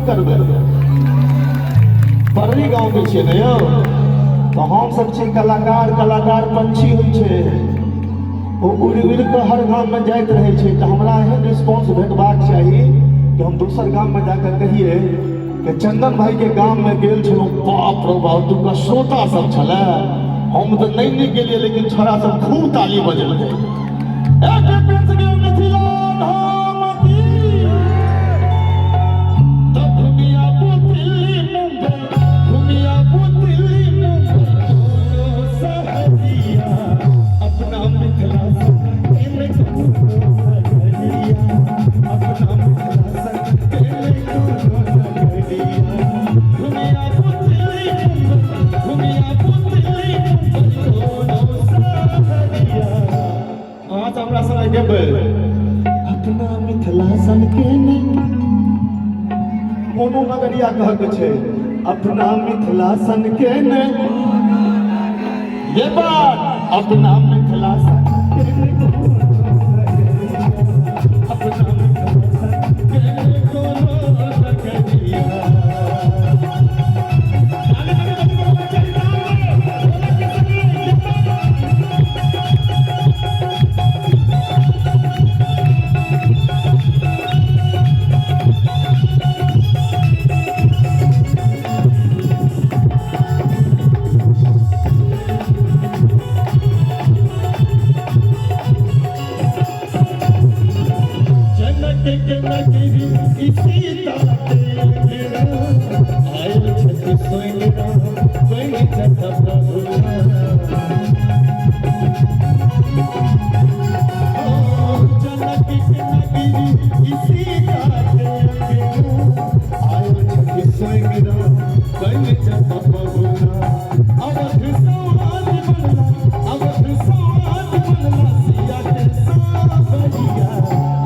करबे बर्री गाँव के छियै ने यौ तो हम सब छी कलाकार पंछी होइ छै वो उड़ि उड़ि के हर गाँव में जाइत रहे छै तो हमरा एहन रिस्पॉन्स भेटबाक चाही कि हम दोसर गाँव में जाकर कहिए कि चंदन भाई के गाँव में गेल छलहुँ बाप रे बाप दुका श्रोता सब छलै हम तो नहीं गेलिए लेकिन छोरा सब खूब ताली बजेलकै अपना मिथिला सन के कोनो नगरिया कह के छै अपना मिथिला सन के ने ये बात अपना मिथिला सन के ने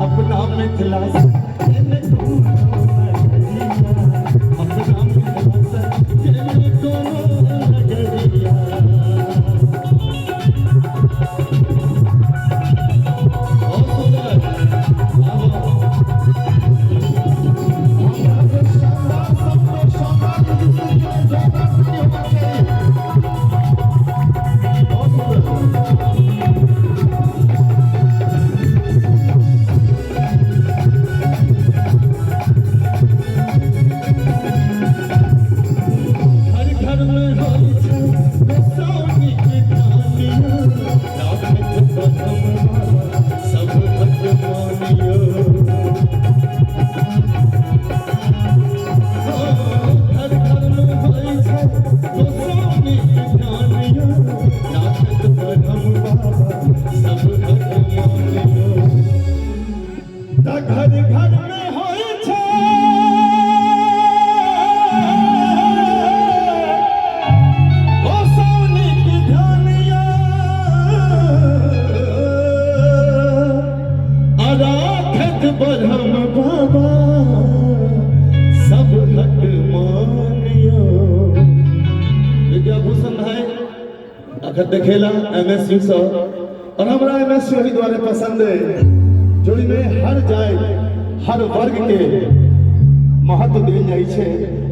अपना मिथिला सन के ने कोनो नगरिया देखेला एमएसयू से और हमारा एमएसयू ही द्वारा पसंद है जो में हर जाए हर वर्ग के महत्व दिल जाय छे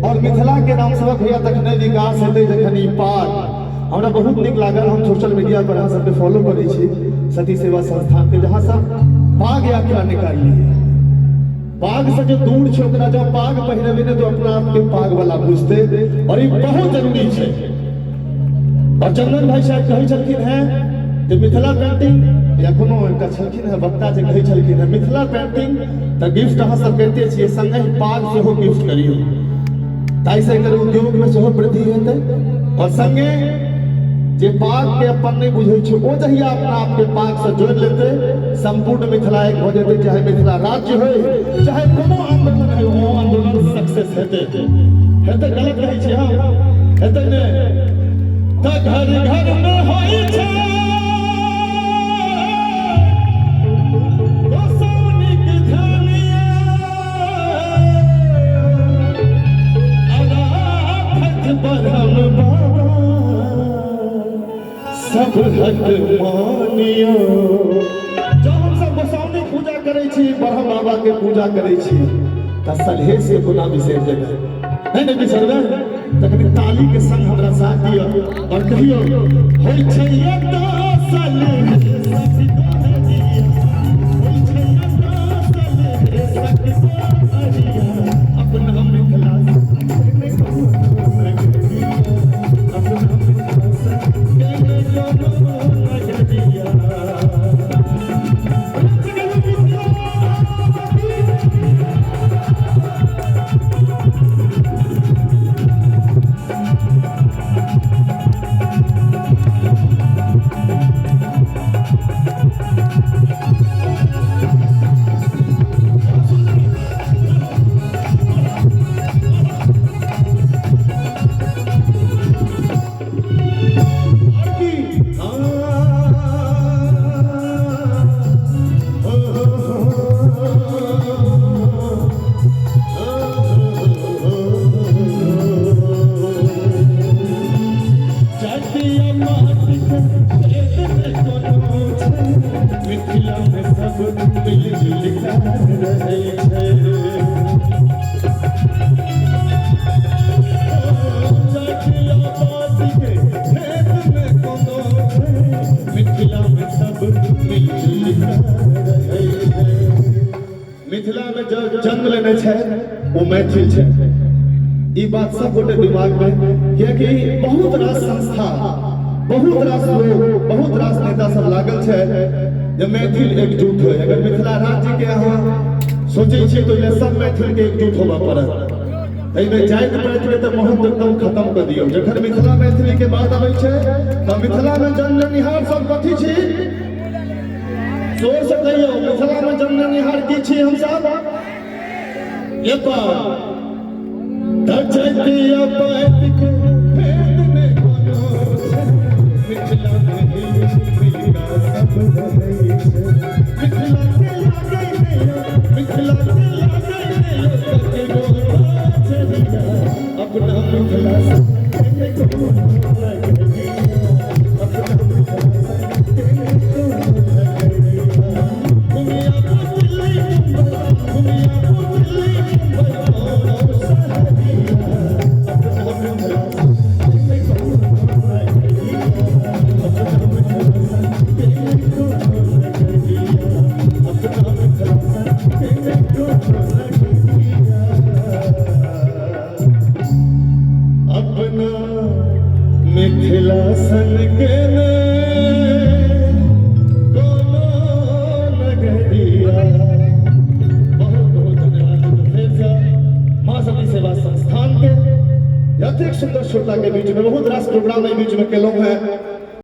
और मिथिला के नाम से भैया तखने विकास हेतै जखन ई पाग हमरा बहुत निक लागल। हम सोशल मीडिया पर अहाँ सबके फॉलो करै छी सती सेवा संस्थान के जहाँ सब पाग यात्रा निकालिए पाग से जो दूर छे ओकरा जब पाग पहिरबे ने तो अपना आप के पाग वाला बुझते और ये बहुत जरूरी छे। और चंदन भाई साहब कहे छलखिन है कि मिथिला पेंटिंग या कोनो एकटा छलखिन है वक्ता जे कहे छलखिन है मिथिला पेंटिंग त गिफ्ट अहाँ सब करते छियै संगे पाग से हो गिफ्ट करियो ताई से एकर उद्योग में सेहो वृद्धि हेतै और संगे जे पाग के अपन नहीं बुझै छै ओ जहिया अपना आप के पाग से जोड़ लेते संपूर्ण मिथिला एक हो जेतै चाहे मिथिला राज्य होय चाहे कोनो आंदोलन होय ओ आंदोलन सक्सेस हेतै हेतै गलत कहै छी हम हेतै ने त घर घर में होई छै ओ सोनी के धनिया आराधत बरम बाबा सब हक मानियो। जब हम सब गोसाउनी पूजा करै छी ब्रह्म बाबा के पूजा करै छी त सलहेश के गुना बिसर जेबै नहीं बिसरबै तखन ताली के संग हमरा साथ दियो और कहियो होय छै एतो सलहेश सखी तोहरिया होय छै एतो सलहेश सखी तोहरिया अपना मिथिला में कोनो नगरिया अपना मिथिला में कोनो नगरिया मिथिला में जो जन्म लेने छे वो मैथिल छे ई बात सब गोटे दिमाग में कियाकि बहुत रास संस्था बहुत रास लोग बहुत रास नेता सब लागल छे जे मैथिल एकजुट होय अगर मिथिला राज्य के अहाँ सोचे छी तो ये सब मैथिल के एकजुट होबा पड़त एमे जाइत पाइत के त महत्व एकदम खत्म कर दियो जखन मिथिला मैथिली के बात आबै छे त मिथिला में जननिहार सब कथि छी जोर से कहियो मिथिला में जननिहार की छी हम सब ये पर दजतिया पैत के भेद ने कोनो मिथिला में मिलगा सब रहै छै मिथिला के लागे ने मिथिला के लागे ने के गो छरिया अपना मिथिला के कोनो लगरिया अपना मिथिला के कोनो लगरिया दुनिया पुतली दुनिया पुतली मिथिला सन के ने कोनो नगरिया बहुत बहुत धन्यवाद फिर से माँ सती सेवा संस्थान के अत्यंत सुंदर श्रोता के बीच में बहुत रास प्रोग्राम बीच में केलों है